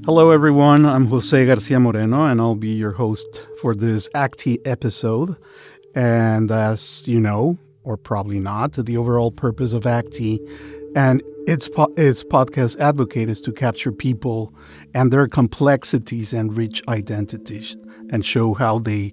Hello, everyone. I'm Jose Garcia Moreno, and I'll be your host for this ACTI episode. And as you know, or probably not, the overall purpose of ACTI and its podcast advocate is to capture people and their complexities and rich identities and show how they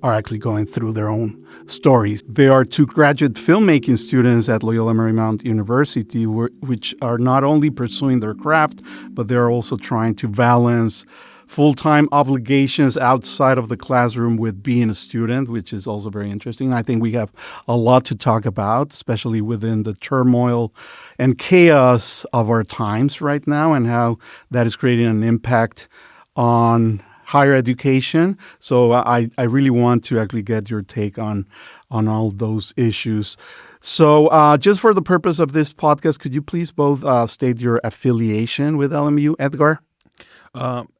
are actually going through their own stories. They are two graduate filmmaking students at Loyola Marymount University, which are not only pursuing their craft, but they're also trying to balance full-time obligations outside of the classroom with being a student, which is also very interesting. I think we have a lot to talk about, especially within the turmoil and chaos of our times right now and how that is creating an impact on higher education. So I really want to actually get your take on all those issues. So just for the purpose of this podcast, could you please both state your affiliation with LMU, Edgar?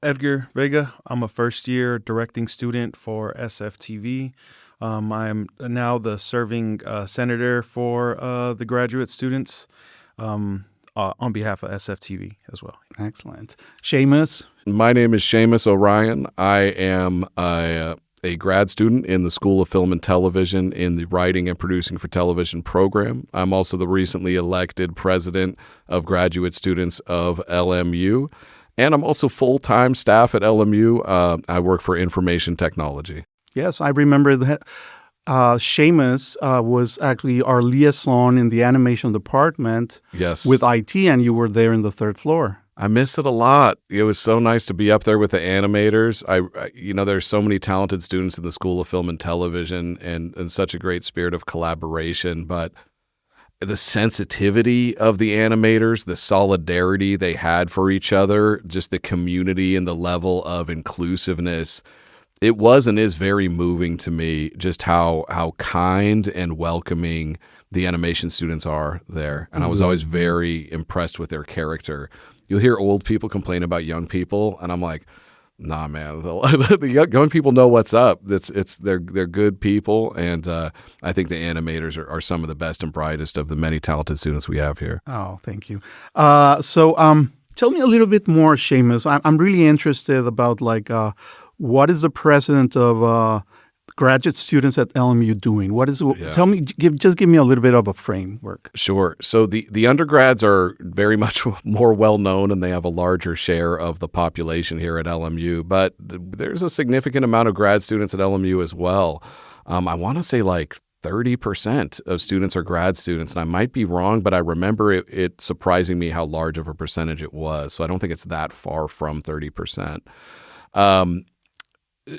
Edgar, Vega. I'm a first-year directing student for SFTV. I am now the serving senator for the graduate students on behalf of SFTV as well. Excellent. Séamus? My name is Séamus Orion. I am a grad student in the School of Film and Television in the Writing and Producing for Television program. I'm also the recently elected president of graduate students of LMU. And I'm also full-time staff at LMU. I work for information technology. Yes, I remember that Séamus was actually our liaison in the animation department with IT, and you were there in the third floor. I miss it a lot. It was so nice to be up there with the animators. There's so many talented students in the School of Film and Television and such a great spirit of collaboration, but the sensitivity of the animators, the solidarity they had for each other, just the community and the level of inclusiveness, it was and is very moving to me, just how kind and welcoming the animation students are there. And I was always very impressed with their character. You'll hear old people complain about young people, and I'm like, nah, man, the young people know what's up. They're good people, and I think the animators are some of the best and brightest of the many talented students we have here. Oh, thank you. So tell me a little bit more, Séamus. I'm really interested about what is the president of graduate students at LMU doing? Tell me, just give me a little bit of a framework. Sure. So the undergrads are very much more well-known, and they have a larger share of the population here at LMU, but there's a significant amount of grad students at LMU as well. I want to say 30% of students are grad students, and I might be wrong, but I remember it surprising me how large of a percentage it was. So I don't think it's that far from 30%.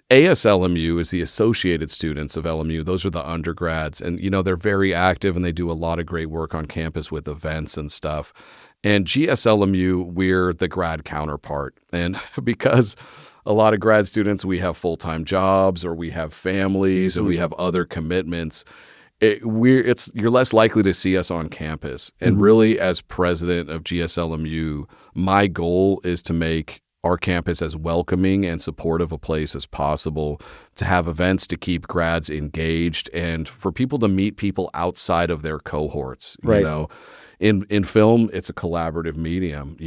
ASLMU is the associated students of LMU. Those are the undergrads. And, they're very active and they do a lot of great work on campus with events and stuff. And GSLMU, we're the grad counterpart. And because a lot of grad students, we have full-time jobs or we have families and we have other commitments, you're less likely to see us on campus. And really, as president of GSLMU, my goal is to make our campus as welcoming and supportive a place as possible, to have events to keep grads engaged and for people to meet people outside of their cohorts. Right. In film, it's a collaborative medium.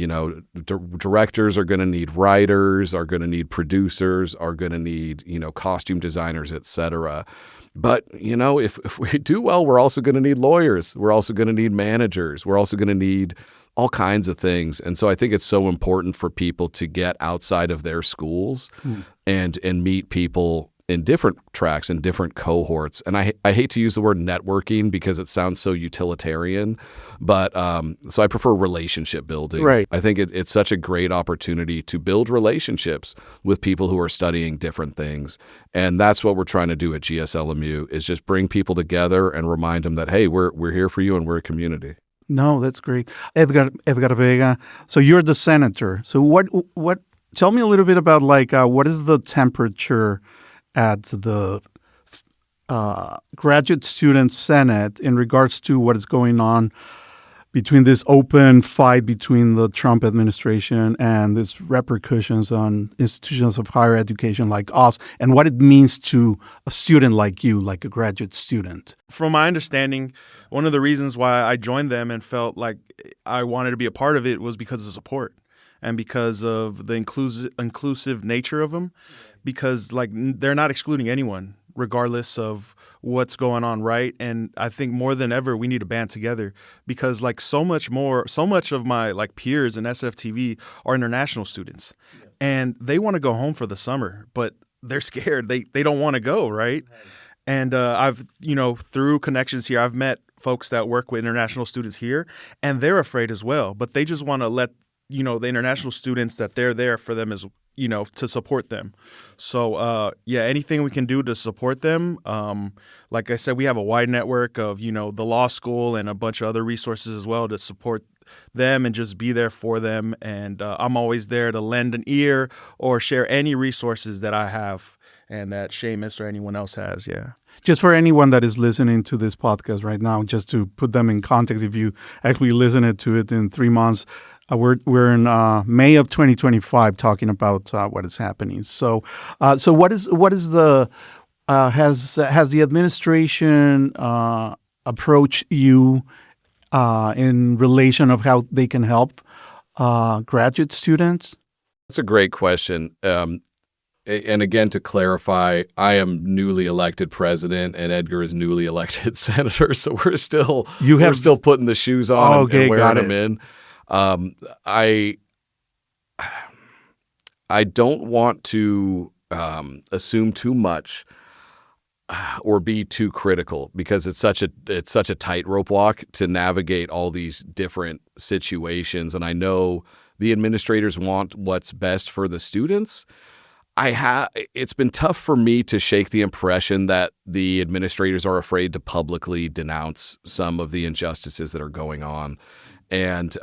Directors are going to need writers, are going to need producers, are going to need, costume designers, et cetera. But, if we do well, we're also going to need lawyers. We're also going to need managers. We're also going to need all kinds of things. And so I think it's so important for people to get outside of their schools and meet people in different tracks and different cohorts. And I hate to use the word networking because it sounds so utilitarian, but so I prefer relationship building. Right. I think it's such a great opportunity to build relationships with people who are studying different things. And that's what we're trying to do at GSLMU, is just bring people together and remind them that, hey, we're here for you and we're a community. No, that's great. Edgar Vega. So you're the senator. So what tell me a little bit about what is the temperature at the graduate student senate in regards to what is going on between this open fight between the Trump administration and these repercussions on institutions of higher education like us, and what it means to a student like you, like a graduate student. From my understanding, one of the reasons why I joined them and felt like I wanted to be a part of it was because of support. and because of the inclusive nature of them, because like they're not excluding anyone regardless of what's going on, right? And I think more than ever we need to band together, because like so much of my like peers in SFTV are international students, and they want to go home for the summer, but they're scared. They don't want to go, right? And I've, through connections here, I've met folks that work with international students here, and they're afraid as well. But they just want to let, the international students that they're there for them as, to support them. So, anything we can do to support them. Like I said, we have a wide network of, the law school and a bunch of other resources as well to support them and just be there for them. And I'm always there to lend an ear or share any resources that I have and that Séamus or anyone else has. Yeah. Just for anyone that is listening to this podcast right now, just to put them in context, if you actually listen to it in 3 months, we're in May of 2025 talking about what is happening. So what is the has the administration approached you in relation of how they can help graduate students? That's a great question. And again, to clarify, I am newly elected president, and Edgar is newly elected senator. So we're still putting the shoes on and wearing them in. I don't want to assume too much or be too critical, because it's such a tightrope walk to navigate all these different situations. And I know the administrators want what's best for the students. It's been tough for me to shake the impression that the administrators are afraid to publicly denounce some of the injustices that are going on. And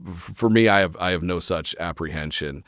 for me, I have no such apprehension.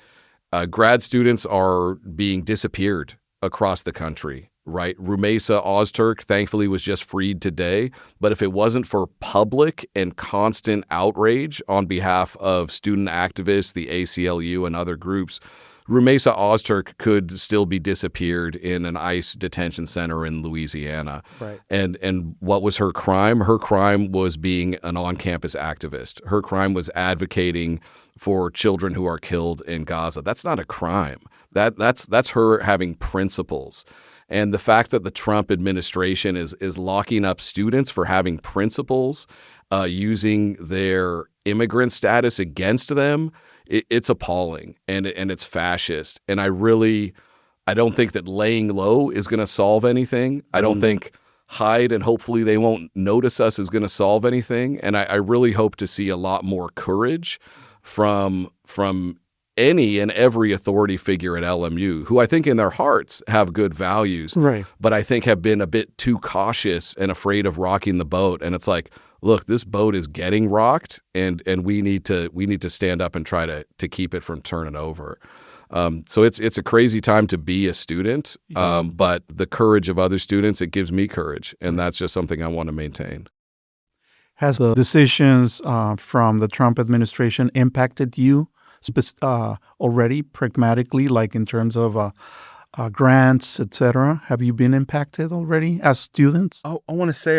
Grad students are being disappeared across the country, right? Rumeysa Ozturk, thankfully, was just freed today. But if it wasn't for public and constant outrage on behalf of student activists, the ACLU, and other groups, Rumeysa Ozturk could still be disappeared in an ICE detention center in Louisiana. Right. And what was her crime? Her crime was being an on-campus activist. Her crime was advocating for children who are killed in Gaza. That's not a crime. That's her having principles. And the fact that the Trump administration is locking up students for having principles, using their immigrant status against them, it's appalling, and it's fascist. And I don't think that laying low is going to solve anything. I don't think hide and hopefully they won't notice us is going to solve anything. And I really hope to see a lot more courage from any and every authority figure at LMU, who I think in their hearts have good values, right, but I think have been a bit too cautious and afraid of rocking the boat. And it's like, look, this boat is getting rocked, and we need to stand up and try to keep it from turning over. So it's a crazy time to be a student, but the courage of other students, it gives me courage, and that's just something I want to maintain. Has the decisions from the Trump administration impacted you already, pragmatically, like in terms of grants, etc.? Have you been impacted already as students? I want to say,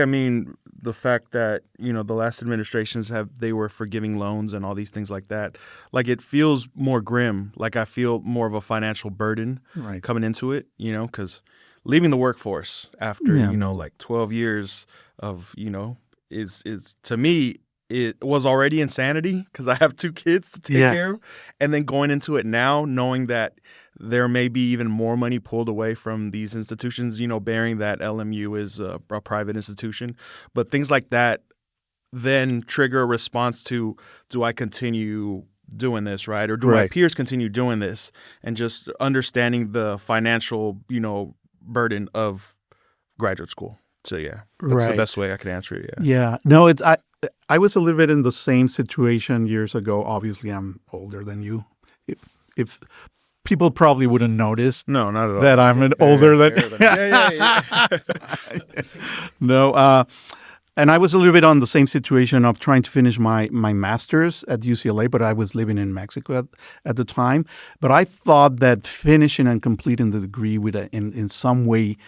the fact that, the last administrations they were forgiving loans and all these things like that, like it feels more grim. Like I feel more of a financial burden coming into it, because leaving the workforce after, like 12 years of, is to me, it was already insanity because I have 2 kids to take care of. And then going into it now, knowing that there may be even more money pulled away from these institutions, bearing that LMU is a private institution. But things like that then trigger a response to, do I continue doing this, right? Or do my peers continue doing this? And just understanding the financial, burden of graduate school. So, that's the best way I could answer it. Yeah. No, I was a little bit in the same situation years ago. Obviously, I'm older than you. If people probably wouldn't notice. No, not at all. That I'm older than. No, and I was a little bit on the same situation of trying to finish my master's at UCLA, but I was living in Mexico at the time. But I thought that finishing and completing the degree would, in some way,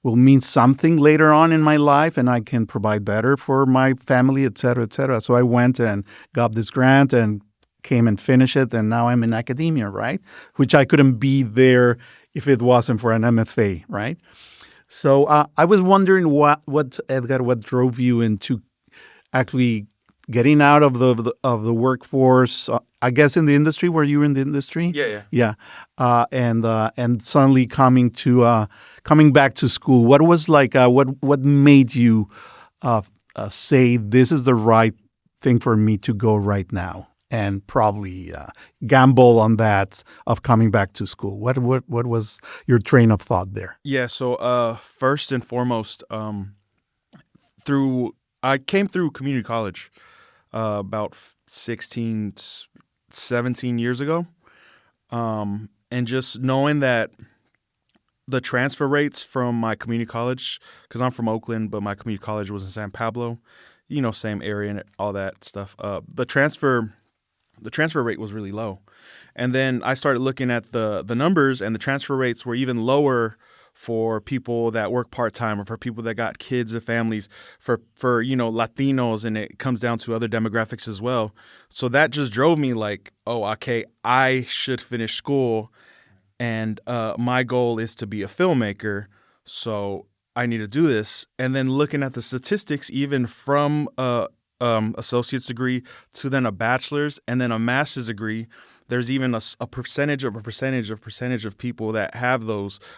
will mean something later on in my life, and I can provide better for my family, et cetera, et cetera. So I went and got this grant and came and finished it, and now I'm in academia, right? Which I couldn't be there if it wasn't for an MFA, right? So I was wondering what Edgar, what drove you into actually getting out of the workforce? I guess in the industry. Were you in the industry? Yeah. And suddenly coming back to school. What was like? What made you say this is the right thing for me to go right now, and probably gamble on that of coming back to school? What was your train of thought there? Yeah. So first and foremost, I came through community college about 16, 17 years ago. And just knowing that the transfer rates from my community college, because I'm from Oakland, but my community college was in San Pablo, same area and all that stuff. The transfer rate was really low. And then I started looking at the numbers, and the transfer rates were even lower for people that work part-time, or for people that got kids and families, for Latinos, and it comes down to other demographics as well. So that just drove me like, oh, okay, I should finish school, and my goal is to be a filmmaker, so I need to do this. And then looking at the statistics, even from associate's degree to then a bachelor's and then a master's degree, there's even a percentage of people that have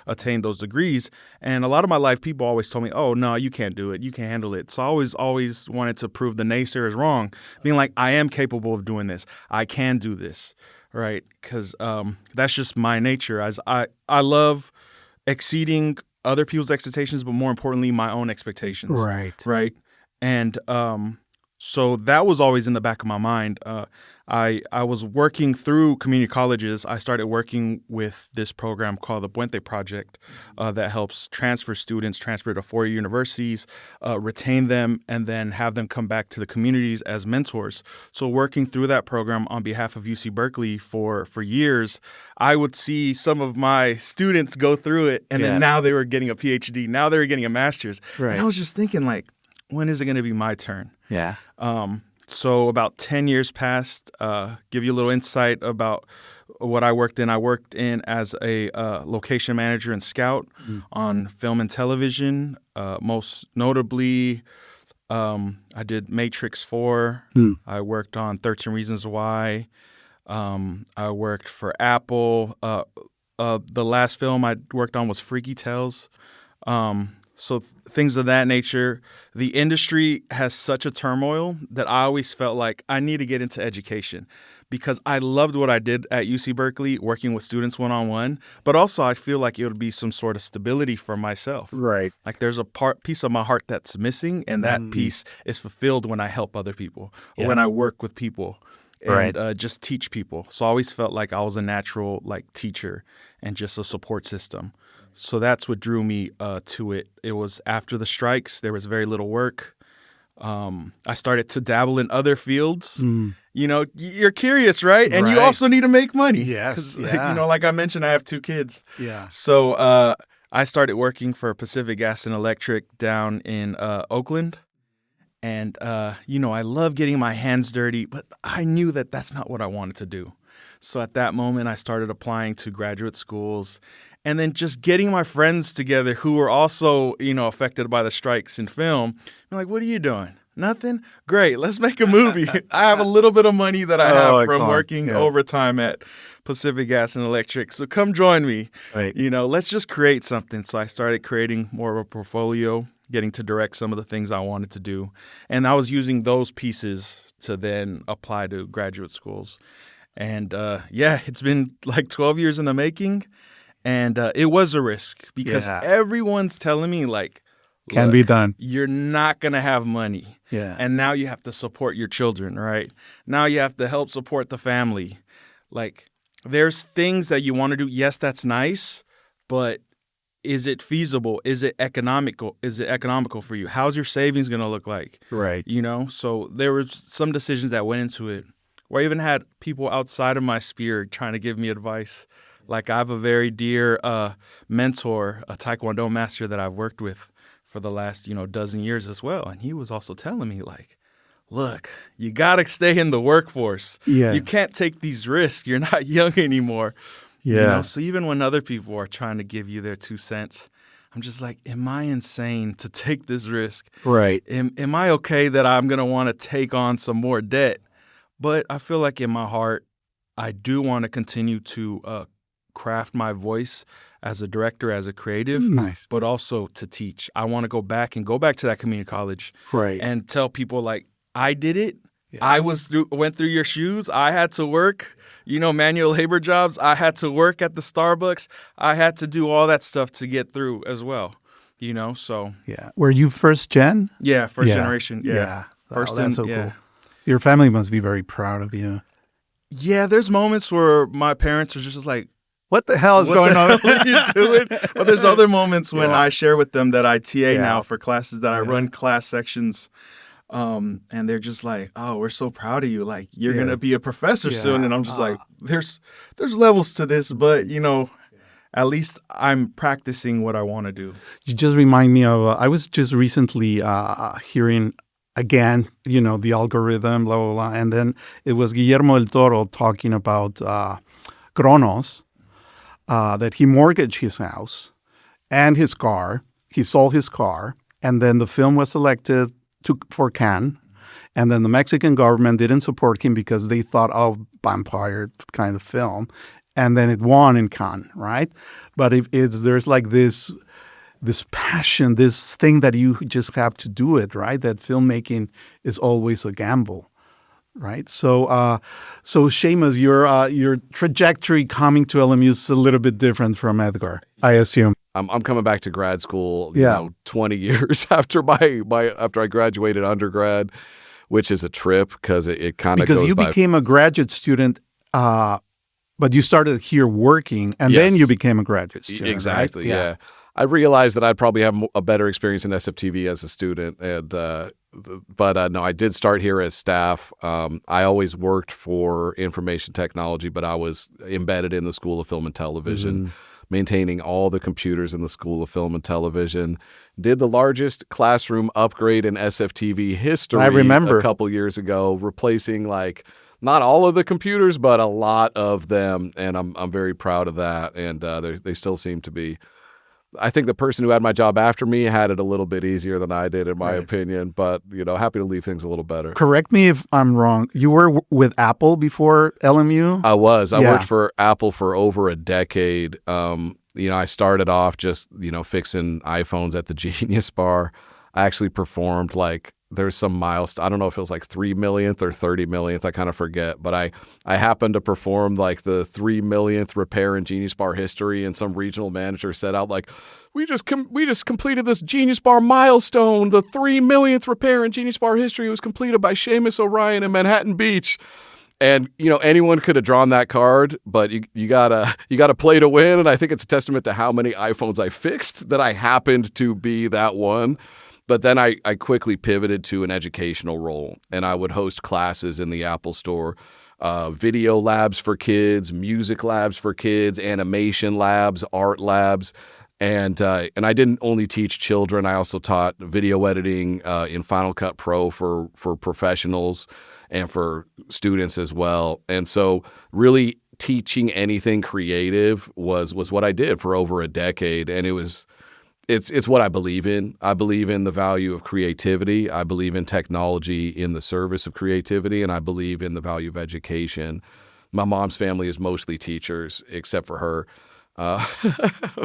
attained those degrees. And a lot of my life, people always told me, oh, no, you can't do it. You can't handle it. So I always wanted to prove the naysayers wrong, being like, I am capable of doing this. I can do this, right? Because that's just my nature. As I love exceeding other people's expectations, but more importantly, my own expectations. Right. And so that was always in the back of my mind. I was working through community colleges. I started working with this program called the Puente Project that helps transfer to four-year universities, retain them, and then have them come back to the communities as mentors. So working through that program on behalf of UC Berkeley for years, I would see some of my students go through it, and then now they were getting a PhD. Now they were getting a master's. Right. And I was just thinking, like, when is it going to be my turn? Yeah. So about 10 years passed. Give you a little insight about what I worked in. I worked in as a location manager and scout on film and television. Most notably, I did Matrix 4. I worked on 13 Reasons Why. I worked for Apple. The last film I worked on was Freaky Tales. So things of that nature. The industry has such a turmoil that I always felt like I need to get into education, because I loved what I did at UC Berkeley, working with students one-on-one, but also I feel like it would be some sort of stability for myself. Right. Like there's a piece of my heart that's missing, and that piece is fulfilled when I help other people, or when I work with people and just teach people. So I always felt like I was a natural teacher and just a support system. So that's what drew me to it. It was after the strikes. There was very little work. I started to dabble in other fields. You're curious, right? And you also need to make money. Yes. Like I mentioned, I have 2 kids. Yeah. So I started working for Pacific Gas and Electric down in Oakland. And, I love getting my hands dirty, but I knew that that's not what I wanted to do. So at that moment, I started applying to graduate schools. And then just getting my friends together who were also, affected by the strikes in film. I'm like, what are you doing? Nothing? Great. Let's make a movie. I have a little bit of money that I have from working overtime at Pacific Gas and Electric. So come join me. Right. Let's just create something. So I started creating more of a portfolio, getting to direct some of the things I wanted to do. And I was using those pieces to then apply to graduate schools. And it's been like 12 years in the making. And it was a risk, because everyone's telling me, like, can be done. You're not going to have money. Yeah. And now you have to support your children, right? Now you have to help support the family. Like, there's things that you want to do. Yes, that's nice, but is it feasible? Is it economical? Is it economical for you? How's your savings going to look like? Right. So there were some decisions that went into it, where I even had people outside of my sphere trying to give me advice. Like, I have a very dear mentor, a Taekwondo master that I've worked with for the last, dozen years as well. And he was also telling me, like, look, you got to stay in the workforce. Yeah. You can't take these risks. You're not young anymore. Yeah. So even when other people are trying to give you their 2 cents, I'm just like, am I insane to take this risk? Right. Am I okay that I'm going to want to take on some more debt? But I feel like in my heart, I do want to continue to craft my voice as a director, as a creative, Nice. but also to teach. I want to go back to that community college Right. and tell people like, I did it. Yeah. I went through your shoes. I had to work, manual labor jobs. I had to work at the Starbucks. I had to do all that stuff to get through as well, so. Yeah. Were you first gen? Yeah, first generation. Yeah. First that's so cool. Your family must be very proud of you. Yeah, there's moments where my parents are just like, what the hell is going on? What are you doing? But there's other moments when I share with them that I TA now for classes that I run class sections. And they're just like, oh, we're so proud of you. Like, you're going to be a professor soon. And I'm just like, there's levels to this, but, at least I'm practicing what I want to do. You just remind me of, I was just recently hearing again, the algorithm, blah, blah, blah. And then it was Guillermo del Toro talking about Kronos, that he mortgaged his house and his car. He sold his car. And then the film was selected for Cannes, and then the Mexican government didn't support him because they thought, vampire kind of film, and then it won in Cannes, right? But there's like this passion, this thing that you just have to do it, right? That filmmaking is always a gamble, right? So Séamus, your trajectory coming to LMU is a little bit different from Edgar, I assume. I'm coming back to grad school, 20 years after after I graduated undergrad, which is a trip because it kind of goes by. Because you became a graduate student, but you started here working, and then you became a graduate student. Exactly, right? yeah. I realized that I'd probably have a better experience in SFTV as a student, but no, I did start here as staff. I always worked for information technology, but I was embedded in the School of Film and Television. Maintaining all the computers in the School of Film and Television, did the largest classroom upgrade in SFTV history. I remember a couple years ago, replacing not all of the computers, but a lot of them, and I'm very proud of that. And they still seem to be. I think the person who had my job after me had it a little bit easier than I did, in my opinion. But happy to leave things a little better. Correct me if I'm wrong. You were with Apple before LMU? I was. I worked for Apple for over a decade. I started off just fixing iPhones at the Genius Bar. I actually performed there's some milestone. I don't know if it was 3 millionth or 30 millionth. I kind of forget. But I happened to perform the 3 millionth repair in Genius Bar history, and some regional manager said out we just completed this Genius Bar milestone. The 3 millionth repair in Genius Bar history was completed by Séamus Orion in Manhattan Beach. And anyone could have drawn that card, but you gotta play to win. And I think it's a testament to how many iPhones I fixed that I happened to be that one. But then I quickly pivoted to an educational role, and I would host classes in the Apple Store, video labs for kids, music labs for kids, animation labs, art labs. And I didn't only teach children. I also taught video editing in Final Cut Pro for professionals and for students as well. And so really teaching anything creative was what I did for over a decade. And it's what I believe in. I believe in the value of creativity. I believe in technology in the service of creativity, and I believe in the value of education. My mom's family is mostly teachers, except for her.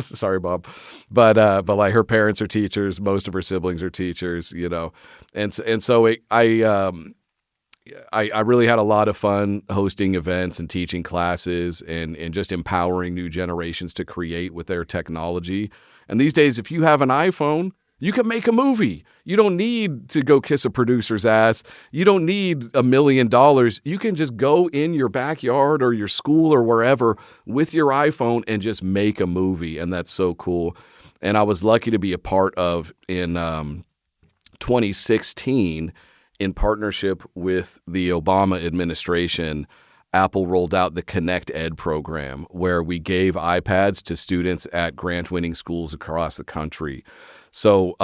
Sorry, Bob, but her parents are teachers. Most of her siblings are teachers, and so I really had a lot of fun hosting events and teaching classes and just empowering new generations to create with their technology. And these days, if you have an iPhone, you can make a movie. You don't need to go kiss a producer's ass. You don't need $1 million. You can just go in your backyard or your school or wherever with your iPhone and just make a movie. And that's so cool. And I was lucky to be a part of in 2016, in partnership with the Obama administration, Apple rolled out the Connect Ed program, where we gave iPads to students at grant-winning schools across the country. So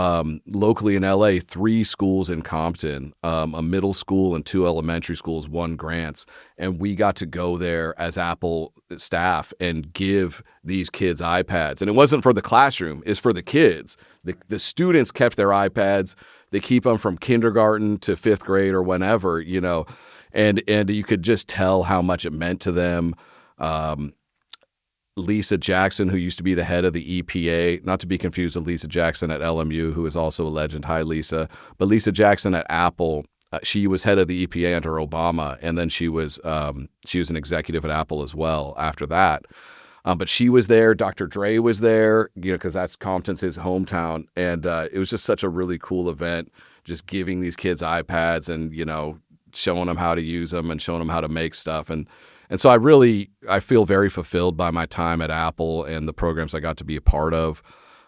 locally in LA, 3 schools in Compton, a middle school and 2 elementary schools won grants. And we got to go there as Apple staff and give these kids iPads. And it wasn't for the classroom, it's for the kids. The students kept their iPads. They keep them from kindergarten to 5th grade or whenever, and you could just tell how much it meant to them. Lisa Jackson, who used to be the head of the EPA, not to be confused with Lisa Jackson at LMU, who is also a legend. Hi, Lisa. But Lisa Jackson at Apple, she was head of the EPA under Obama, and then she was an executive at Apple as well after that. But she was there. Dr. Dre was there, because that's Compton's his hometown, and it was just such a really cool event. Just giving these kids iPads and showing them how to use them and showing them how to make stuff. And so I feel very fulfilled by my time at Apple and the programs I got to be a part of.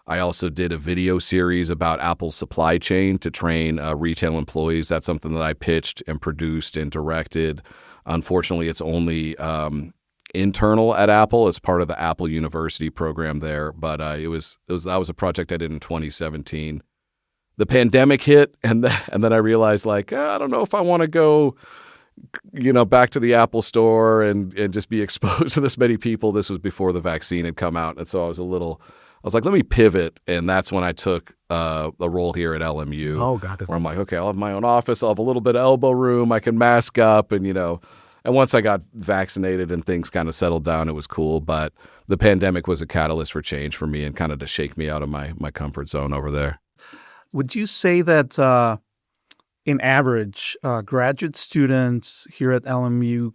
I also did a video series about Apple's supply chain to train retail employees. That's something that I pitched and produced and directed. Unfortunately, it's only internal at Apple. It's part of the Apple University program there. But that was a project I did in 2017. The pandemic hit, and then I realized, I don't know if I want to go back to the Apple store and just be exposed to this many people. This was before the vaccine had come out. And so I was like, let me pivot. And that's when I took a role here at LMU. Oh, got it. Where I'm like, okay, I'll have my own office. I'll have a little bit of elbow room. I can mask up and once I got vaccinated and things kind of settled down, it was cool. But the pandemic was a catalyst for change for me and kind of to shake me out of my comfort zone over there. Would you say that in average, graduate students here at LMU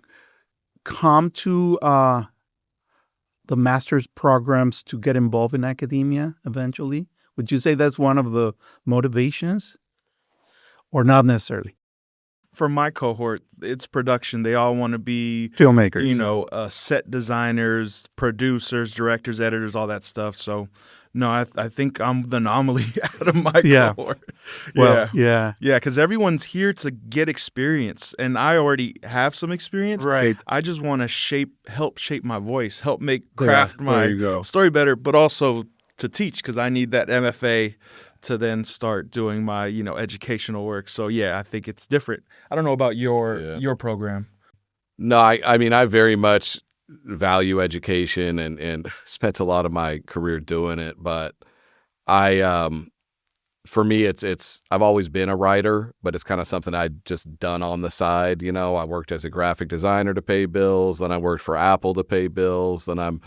come to the master's programs to get involved in academia eventually? Would you say that's one of the motivations or not necessarily? For my cohort, it's production. They all want to be filmmakers, set designners, producers, directors, editors, all that stuff. So no, I think I'm the anomaly out of my cohort. Well, yeah, because everyone's here to get experience, and I already have some experience. Right. I just want to help shape my voice, help craft my story better, but also to teach because I need that MFA to then start doing my educational work. So I think it's different. I don't know about your program. No, I mean I very much value education and spent a lot of my career doing it. But for me, it's I've always been a writer, but it's kind of something I'd just done on the side. I worked as a graphic designer to pay bills. Then I worked for Apple to pay bills. Then I'm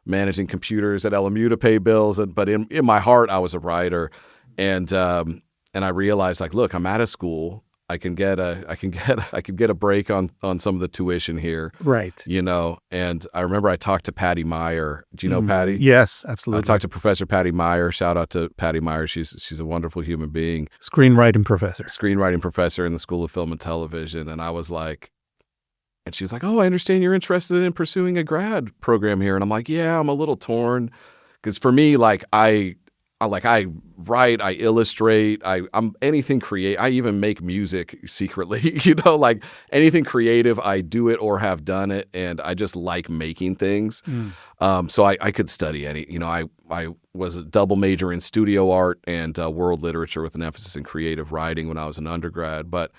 managing computers at LMU to pay bills. But in my heart, I was a writer. And I realized, look, I'm out of school. I can get a break on some of the tuition here, right? And I remember I talked to Patty Meyer. Do you know Patty? Yes, absolutely. I talked to Professor Patty Meyer. Shout out to Patty Meyer. She's a wonderful human being. Screenwriting professor in the School of Film and Television. And I was like, and she was like, "Oh, I understand you're interested in pursuing a grad program here." And I'm like, "Yeah, I'm a little torn because for me, I write, I illustrate, I'm anything creative. I even make music secretly, anything creative, I do it or have done it. And I just like making things. So I could study any, I was a double major in studio art and world literature with an emphasis in creative writing when I was an undergrad. But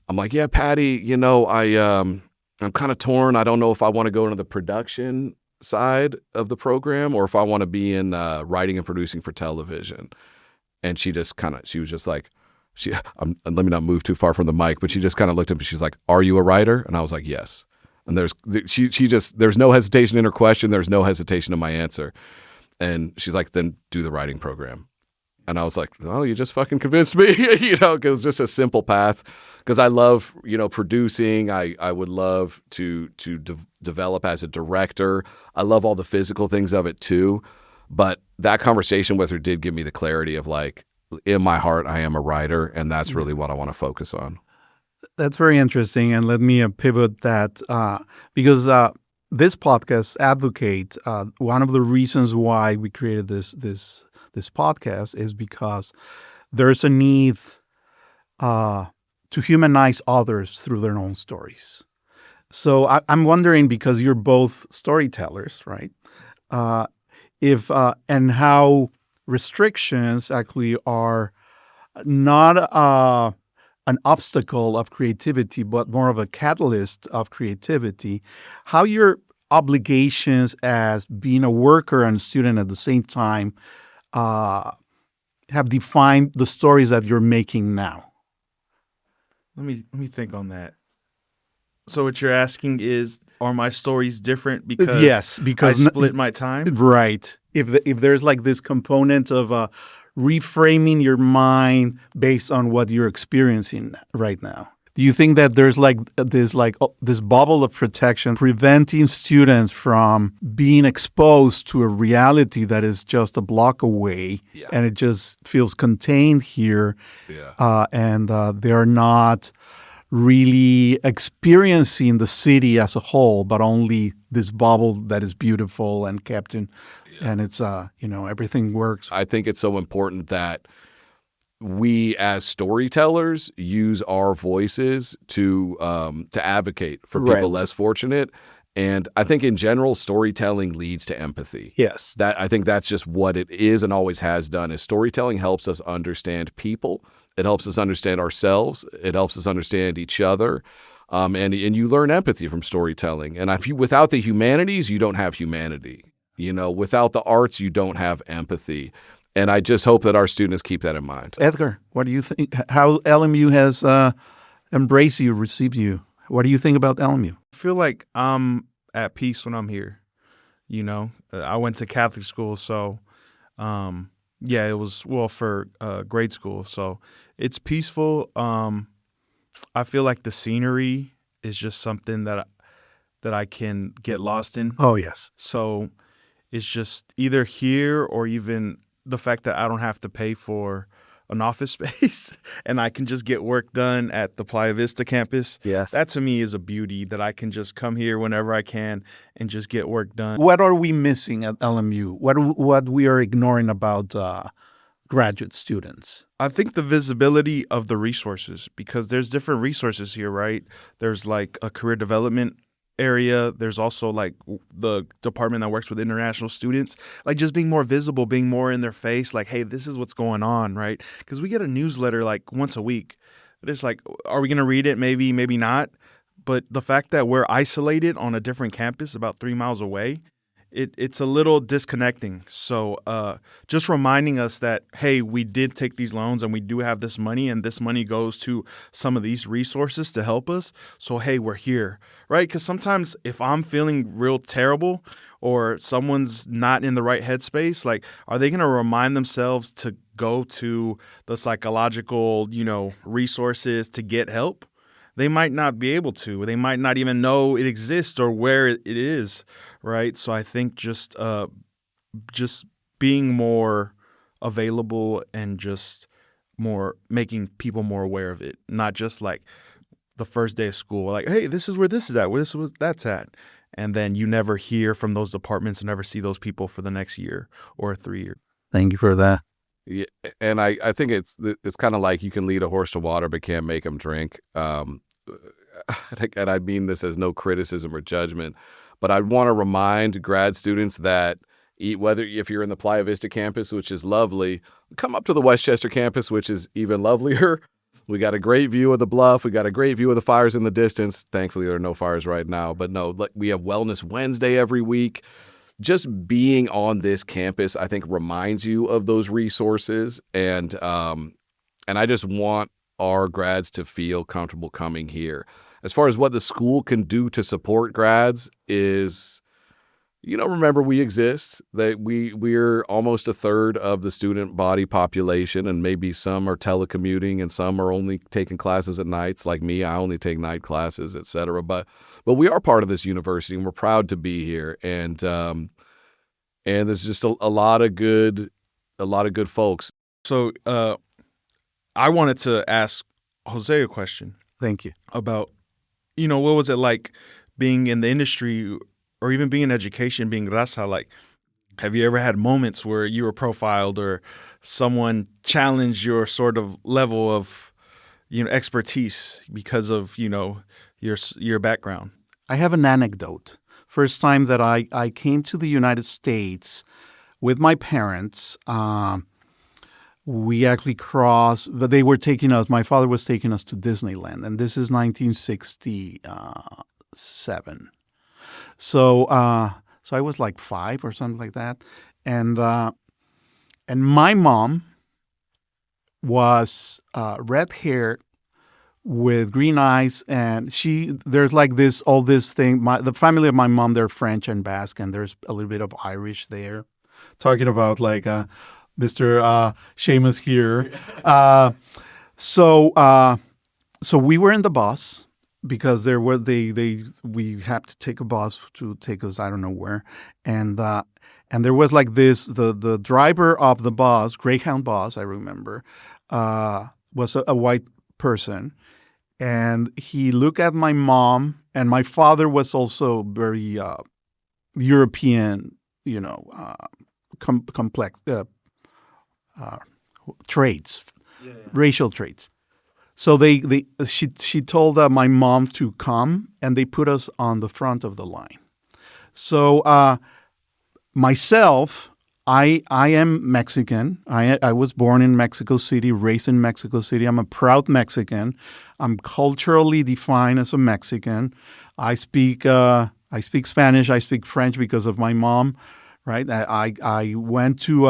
I'm like, yeah, Patty, I'm kind of torn. I don't know if I want to go into the production side of the program or if I want to be in writing and producing for television. And she was just like, let me not move too far from the mic, but she just kind of looked at me. She's like, "Are you a writer?" And I was like, "Yes." And there's no hesitation in her question. There's no hesitation in my answer. And she's like, "Then do the writing program." And I was like, "Oh, you just fucking convinced me," because it was just a simple path. Because I love, producing. I would love to develop as a director. I love all the physical things of it too. But that conversation with her did give me the clarity of in my heart, I am a writer, and that's really what I want to focus on. That's very interesting. And let me pivot that because this podcast advocates one of the reasons why we created this podcast is because there's a need to humanize others through their own stories. So I'm wondering, because you're both storytellers, right? If and how restrictions actually are not an obstacle of creativity, but more of a catalyst of creativity. How your obligations as being a worker and student at the same time uh, have defined the stories that you're making now? Let me think on that. So what you're asking is, are my stories different because Yes, because I split my time? right. If there's like this component of reframing your mind based on what you're experiencing right now. Do you think that there's like this bubble of protection preventing students from being exposed to a reality that is just a block away, and it just feels contained here, and they're not really experiencing the city as a whole, but only this bubble that is beautiful and kept in, and it's everything works. I think it's so important that we as storytellers use our voices to advocate for people less fortunate. And I think in general, storytelling leads to empathy. Yes. I think that's just what it is and always has done, is storytelling helps us understand people. It helps us understand ourselves. It helps us understand each other. And you learn empathy from storytelling. And without the humanities, you don't have humanity. Without the arts, you don't have empathy. And I just hope that our students keep that in mind. Edgar, what do you think? How LMU has embraced you, received you? What do you think about LMU? I feel like I'm at peace when I'm here. I went to Catholic school, so it was for grade school, so it's peaceful. I feel like the scenery is just something that I can get lost in. Oh yes. So it's just either here or even the fact that I don't have to pay for an office space and I can just get work done at the Playa Vista campus. Yes. That to me is a beauty, that I can just come here whenever I can and just get work done. What are we missing at LMU? What we are ignoring about graduate students? I think the visibility of the resources, because there's different resources here, right? There's like a career development area. There's also like the department that works with international students, like just being more visible, being more in their face, like, hey, this is what's going on, right? Because we get a newsletter like once a week. It's like, are we going to read it? Maybe, maybe not. But the fact that we're isolated on a different campus about 3 miles away, it's a little disconnecting. So just reminding us that, hey, we did take these loans and we do have this money, and this money goes to some of these resources to help us. So, hey, we're here, right? Because sometimes if I'm feeling real terrible or someone's not in the right headspace, like, are they going to remind themselves to go to the psychological, resources to get help? They might not be able to. They might not even know it exists or where it is, right? So I think just being more available and just more making people more aware of it, not just like the first day of school, like, hey, this is where this is at, where this is that's at, and then you never hear from those departments and never see those people for the next year or 3 years. Thank you for that. Yeah, and I think it's kind of like you can lead a horse to water but can't make him drink. And I mean this as no criticism or judgment, but I want to remind grad students that whether if you're in the Playa Vista campus, which is lovely, come up to the Westchester campus, which is even lovelier. We got a great view of the bluff. We got a great view of the fires in the distance. Thankfully, there are no fires right now. But no, we have Wellness Wednesday every week. Just being on this campus, I think, reminds you of those resources, and I just want our grads to feel comfortable coming here. As far as what the school can do to support grads is, remember we exist. That we're almost a third of the student body population, and maybe some are telecommuting and some are only taking classes at nights. Like me, I only take night classes, et cetera. But we are part of this university, and we're proud to be here. And there's just a lot of good folks. So I wanted to ask Jose a question. Thank you. About, what was it like being in the industry or even being in education, being raza? Like, have you ever had moments where you were profiled or someone challenged your sort of level of, expertise because of, your background? I have an anecdote. First time that I came to the United States with my parents. We actually crossed, but they were taking us, my father was taking us to Disneyland, and this is 1967. So I was like 5 or something like that. And my mom was red-haired with green eyes, and there's like all this thing. The family of my mom, they're French and Basque, and there's a little bit of Irish there. Talking about like Mr. Séamus here. So we were in the bus because we had to take a bus to take us I don't know where, and there was like this the driver of the bus, Greyhound bus, I remember, was a white person, and he looked at my mom, and my father was also very European, complex. Traits, racial traits. So she told my mom to come, and they put us on the front of the line. So myself, I am Mexican. I was born in Mexico City, raised in Mexico City. I'm a proud Mexican. I'm culturally defined as a Mexican. I speak Spanish. I speak French because of my mom. Right. I went to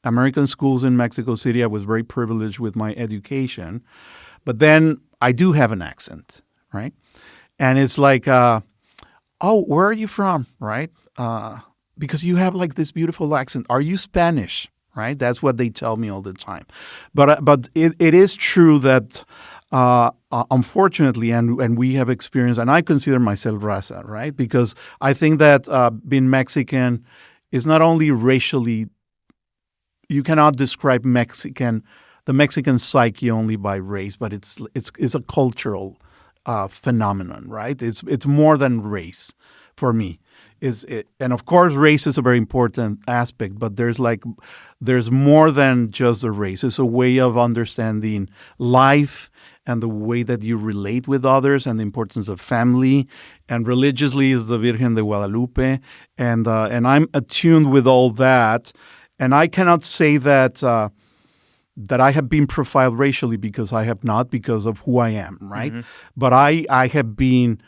American schools in Mexico City. I was very privileged with my education, but then I do have an accent, right? And it's like, oh, where are you from, right? Because you have like this beautiful accent. Are you Spanish, right? That's what they tell me all the time. But it is true that unfortunately, and we have experienced, and I consider myself raza, right? Because I think that being Mexican is not only racially. You cannot describe the Mexican psyche only by race, but it's a cultural phenomenon, right? It's more than race for me. And of course, race is a very important aspect, but there's more than just a race. It's a way of understanding life and the way that you relate with others and the importance of family. And religiously is the Virgen de Guadalupe, and I'm attuned with all that. And I cannot say that I have been profiled racially, because I have not, because of who I am, right? Mm-hmm. But I have been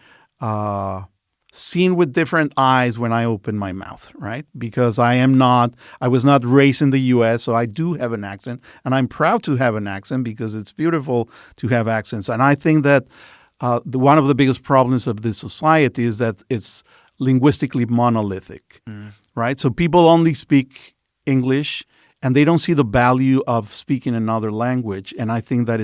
seen with different eyes when I open my mouth, right? Because I was not raised in the U.S., so I do have an accent, and I'm proud to have an accent because it's beautiful to have accents. And I think that one of the biggest problems of this society is that it's linguistically monolithic, right? So people only speak English, and they don't see the value of speaking another language. And I think that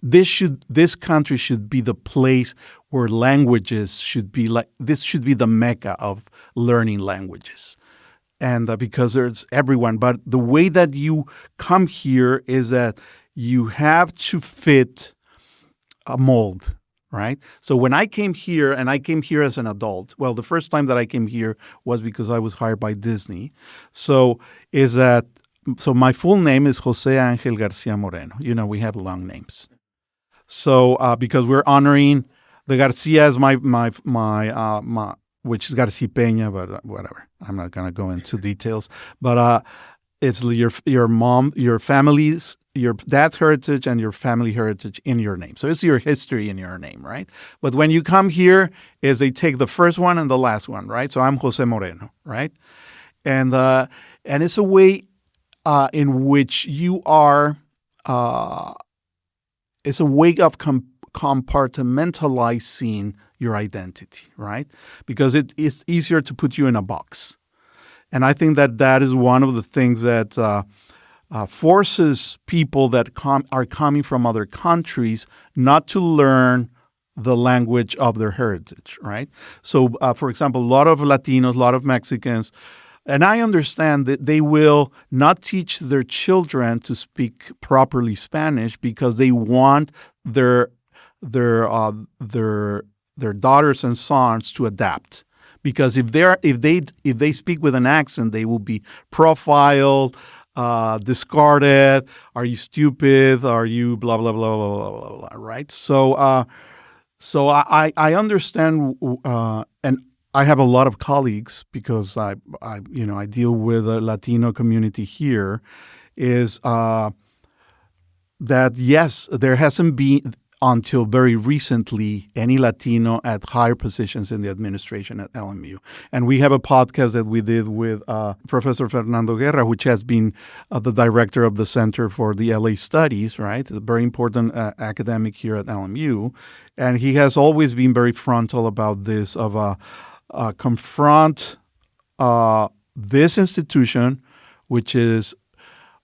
this country should be the place where languages should be this should be the mecca of learning languages. And because there's everyone, but the way that you come here is that you have to fit a mold. Right? So when I came here, and I came here as an adult, well, the first time that I came here was because I was hired by Disney. So my full name is Jose Angel Garcia Moreno. We have long names. So because we're honoring the Garcia as my which is Garcia Peña, but whatever. I'm not going to go into details. But it's your mom, your family's, your dad's heritage and your family heritage in your name. So it's your history in your name, right? But when you come here, they take the first one and the last one, right? So I'm Jose Moreno, right? And it's a way in which you are. It's a way of compartmentalizing your identity, right? Because it's easier to put you in a box. And I think that is one of the things that forces people that are coming from other countries not to learn the language of their heritage, right? So, for example, a lot of Latinos, a lot of Mexicans, and I understand that they will not teach their children to speak properly Spanish because they want their daughters and sons to adapt. Because if they speak with an accent, they will be profiled, discarded. Are you stupid? Are you blah blah blah blah blah blah blah? Right. So I understand, and I have a lot of colleagues because I deal with a Latino community here. Is that yes, there hasn't been until very recently any Latino at higher positions in the administration at LMU. And we have a podcast that we did with Professor Fernando Guerra, which has been the director of the Center for the LA Studies, right? A very important academic here at LMU. And he has always been very frontal about this of confront this institution, which is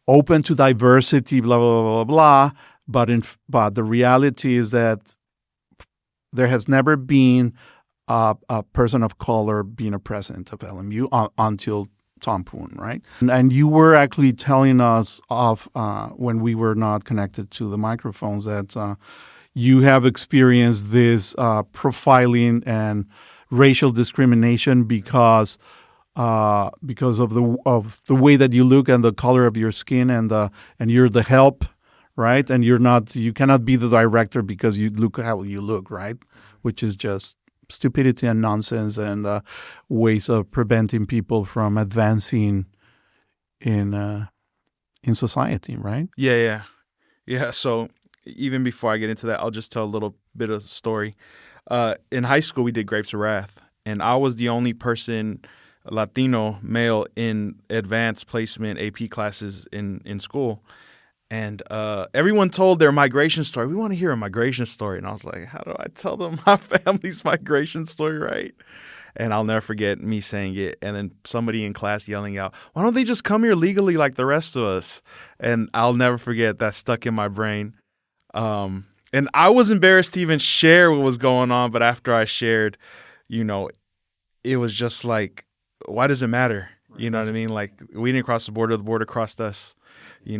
open to diversity, blah, blah, blah, blah, blah. But the reality is that there has never been a person of color being a president of LMU until Tom Poon, right? And you were actually telling us of when we were not connected to the microphones that you have experienced this profiling and racial discrimination because of the way that you look and the color of your skin and you're the help. Right, and you cannot be the director because you look how you look, right? Which is just stupidity and nonsense and ways of preventing people from advancing in society, right? Yeah. So even before I get into that, I'll just tell a little bit of story. In high school, we did Grapes of Wrath, and I was the only person, Latino male, in advanced placement AP classes in school. And everyone told their migration story. We want to hear a migration story. And I was like, how do I tell them my family's migration story right? And I'll never forget me saying it. And then somebody in class yelling out, why don't they just come here legally like the rest of us? And I'll never forget that stuck in my brain. And I was embarrassed to even share what was going on. But after I shared, it was just like, why does it matter? You know what I mean? Like, we didn't cross the border crossed us. We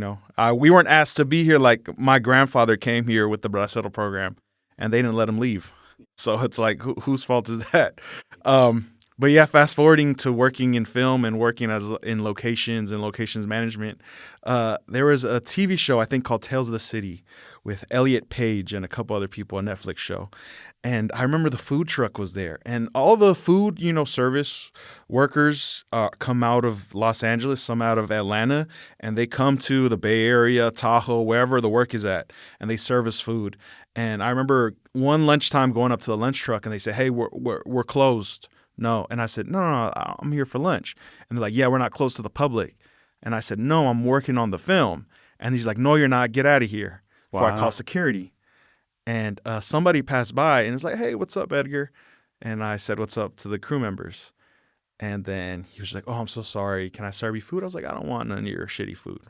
weren't asked to be here. Like, my grandfather came here with the Bracero program, and they didn't let him leave. So it's like, whose fault is that? But yeah, fast forwarding to working in film and working in locations and locations management, there was a TV show I think called Tales of the City with Elliot Page and a couple other people, a Netflix show. And I remember the food truck was there, and all the food, service workers come out of Los Angeles, some out of Atlanta, and they come to the Bay Area, Tahoe, wherever the work is at, and they service food. And I remember one lunchtime going up to the lunch truck, and they said, "Hey, we're closed." No, and I said, "No, I'm here for lunch." And they're like, "Yeah, we're not closed to the public." And I said, "No, I'm working on the film." And he's like, "No, you're not. Get out of here." Wow. Before I call security. And somebody passed by and was like, "Hey, what's up, Edgar?" And I said, "What's up?" to the crew members. And then he was like, "Oh, I'm so sorry. Can I serve you food?" I was like, "I don't want none of your shitty food."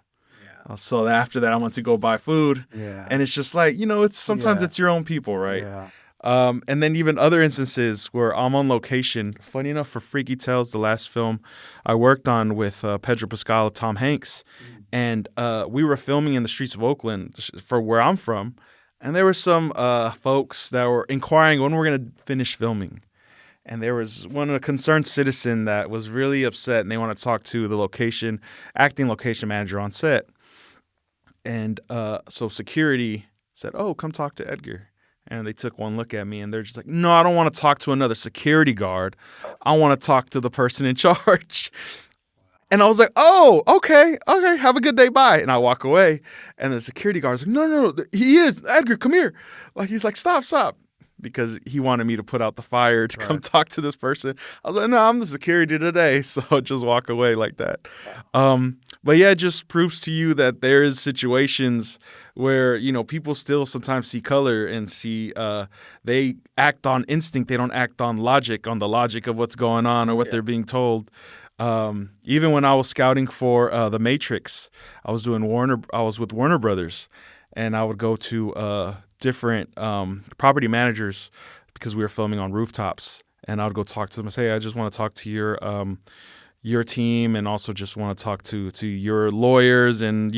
Yeah. So after that, I went to go buy food. Yeah. And it's just like, it's sometimes it's your own people, right? Yeah. And then even other instances where I'm on location. Funny enough, for Freaky Tales, the last film I worked on with Pedro Pascal, Tom Hanks, and we were filming in the streets of Oakland for where I'm from. And there were some folks that were inquiring when we're going to finish filming. And there was a concerned citizen that was really upset, and they want to talk to the acting location manager on set. And so security said, "Oh, come talk to Edgar." And they took one look at me, and they're just like, "No, I don't want to talk to another security guard. I want to talk to the person in charge." And I was like, "Oh, okay, have a good day, bye." And I walk away, and the security guard's like, No, he is. Edgar, come here. Like, he's like, stop. Because he wanted me to put out the fire to come talk to this person. I was like, "No, I'm the security today." So just walk away like that. But yeah, it just proves to you that there is situations where, people still sometimes see color and see, they act on instinct. They don't act on the logic of what's going on or what they're being told. Even when I was scouting for The Matrix, I was with Warner Brothers, and I would go to different property managers because we were filming on rooftops, and I would go talk to them and say, "Hey, I just want to talk to your team, and also just want to talk to your lawyers and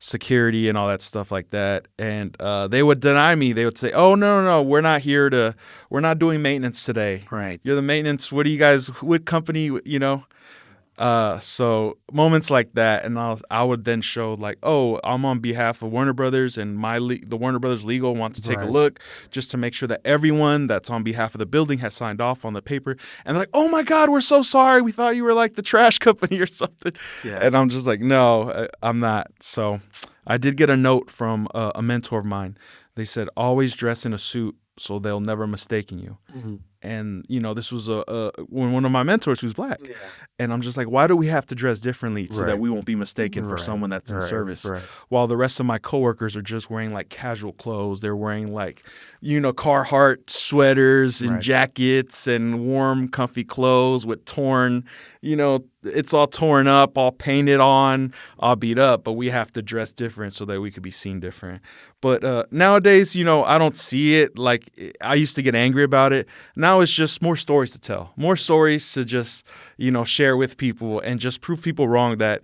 security and all that stuff like that." And they would deny me. They would say, "Oh, no, we're not doing maintenance today. Right? You're the maintenance. What company? So moments like that, and I would then show like, oh, I'm on behalf of Warner Brothers, and the Warner Brothers legal wants to take a look just to make sure that everyone that's on behalf of the building has signed off on the paper. And they're like, oh my God, we're so sorry. We thought you were like the trash company or something. Yeah. And I'm just like, no, I'm not. So I did get a note from a mentor of mine. They said, always dress in a suit so they'll never mistaken you. Mm-hmm. And, this was one of my mentors who's black. Yeah. And I'm just like, why do we have to dress differently so that we won't be mistaken for someone that's in service? Right. While the rest of my coworkers are just wearing like casual clothes. They're wearing like, Carhartt sweaters and jackets and warm, comfy clothes with torn, it's all torn up, all painted on, all beat up. But we have to dress different so that we could be seen different. But nowadays, I don't see it. Like I used to get angry about it. Now it's just more stories to tell, more stories to just, share with people and just prove people wrong that,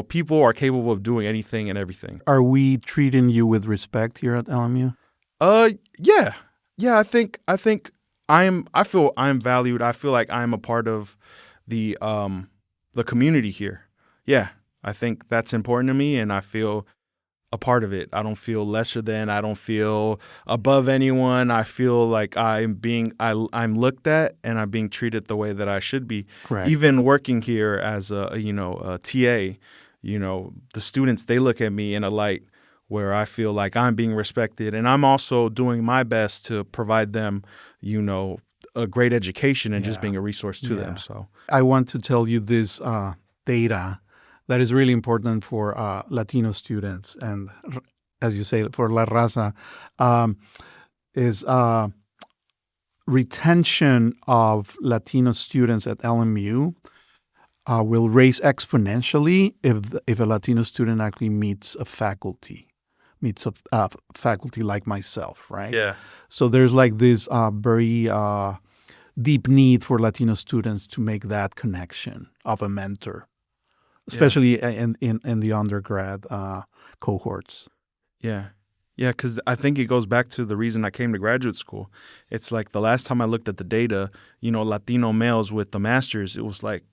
people are capable of doing anything and everything. Are we treating you with respect here at LMU? Yeah. I think I feel I'm valued. I feel like I'm a part of the community here. Yeah. I think that's important to me, and I feel a part of it. I don't feel lesser than. I don't feel above anyone. I feel like I'm looked at and I'm being treated the way that I should be. Correct. Even working here as a TA, the students, they look at me in a light where I feel like I'm being respected, and I'm also doing my best to provide them, a great education and just being a resource to them. So I want to tell you this data that is really important for Latino students, and as you say, for La Raza, is retention of Latino students at LMU will raise exponentially if a Latino student actually meets a faculty like myself, right? Yeah. So there's like this very deep need for Latino students to make that connection of a mentor, especially in the undergrad cohorts. Yeah. Yeah, because I think it goes back to the reason I came to graduate school. It's like the last time I looked at the data, Latino males with the masters, it was like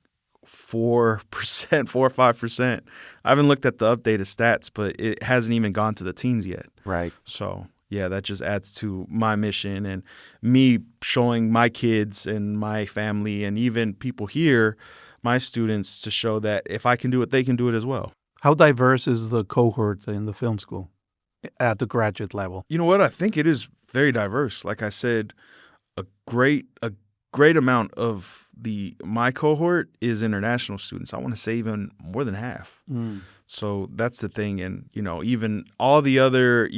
4%, 4 or 5%. I haven't looked at the updated stats, but it hasn't even gone to the teens yet. Right. So, yeah, that just adds to my mission and me showing my kids and my family and even people here, my students, to show that if I can do it, they can do it as well. How diverse is the cohort in the film school at the graduate level? You know what? I think it is very diverse. Like I said, a great amount of my cohort is international students. I want to say even more than half. Mm. So that's the thing. And, even all the other,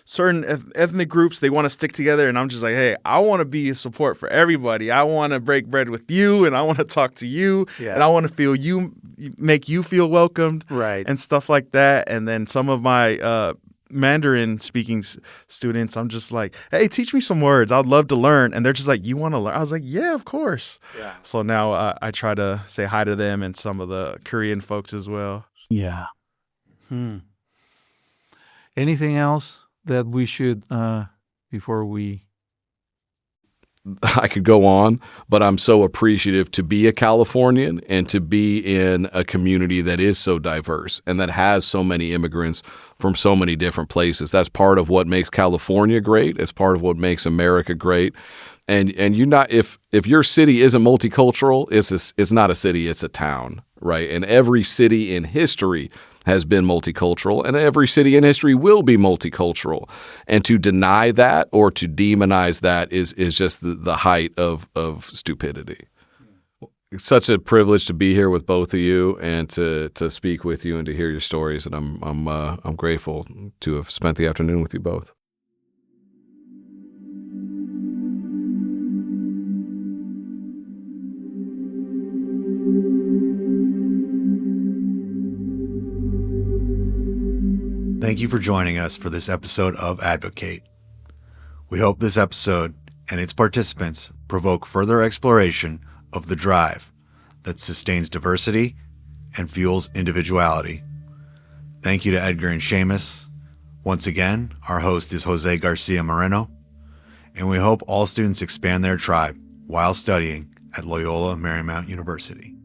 certain ethnic groups, they want to stick together. And I'm just like, hey, I want to be a support for everybody. I want to break bread with you, and I want to talk to you, and I want to feel make you feel welcomed, right, and stuff like that. And then some of my Mandarin speaking students, I'm just like, hey, teach me some words. I'd love to learn. And they're just like, you want to learn? I was like, yeah, of course. Yeah. So now I try to say hi to them and some of the Korean folks as well. Yeah. Anything else that we should, before we... I could go on, but I'm so appreciative to be a Californian and to be in a community that is so diverse and that has so many immigrants from so many different places. That's part of what makes California great. It's part of what makes America great. And you're not, if your city isn't multicultural, it's not a city, it's a town, right? And every city in history has been multicultural, and every city in history will be multicultural. And to deny that or to demonize that is just the height of stupidity. It's such a privilege to be here with both of you and to speak with you and to hear your stories. And I'm grateful to have spent the afternoon with you both. Thank you for joining us for this episode of Advocate. We hope this episode and its participants provoke further exploration of the drive that sustains diversity and fuels individuality. Thank you to Edgar and Séamus. Once again, our host is Jose Garcia Moreno, and we hope all students expand their tribe while studying at Loyola Marymount University.